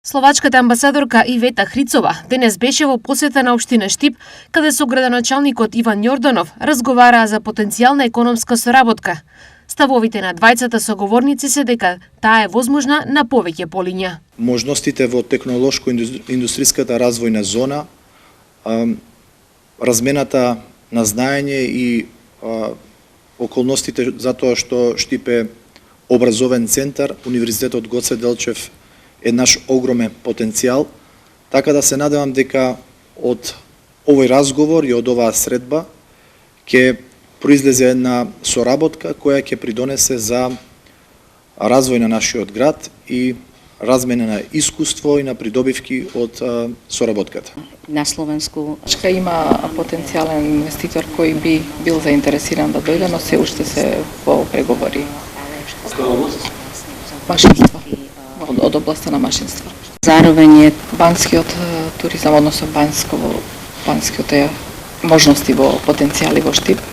Словачката амбасадорка Ивета Хрицова денес беше во посета на општина Штип, каде со градоначалникот Иван Јорданов разговараа за потенцијална економска соработка. Ставовите на двајцата соговорници се дека таа е возможна на повеќе полиња. Можностите во технолошко-индустријската развојна зона, размената на знаење и околностите затоа што Штип е образовен центар, Универзитетот Гоце Делчев е наш огромен потенцијал, така да се надевам дека од овој разговор и од оваа средба ќе произлезе една соработка која ќе придонесе за развој на нашиот град и размена на искуство и на придобивки од соработката. На словенску има потенцијален инвеститор кој би бил заинтересиран да дојде, но се уште се во преговори. Машинство. Од областта на машинство. Заровење Банскиот туризам, односно банскиот можности во потенцијали во Штип.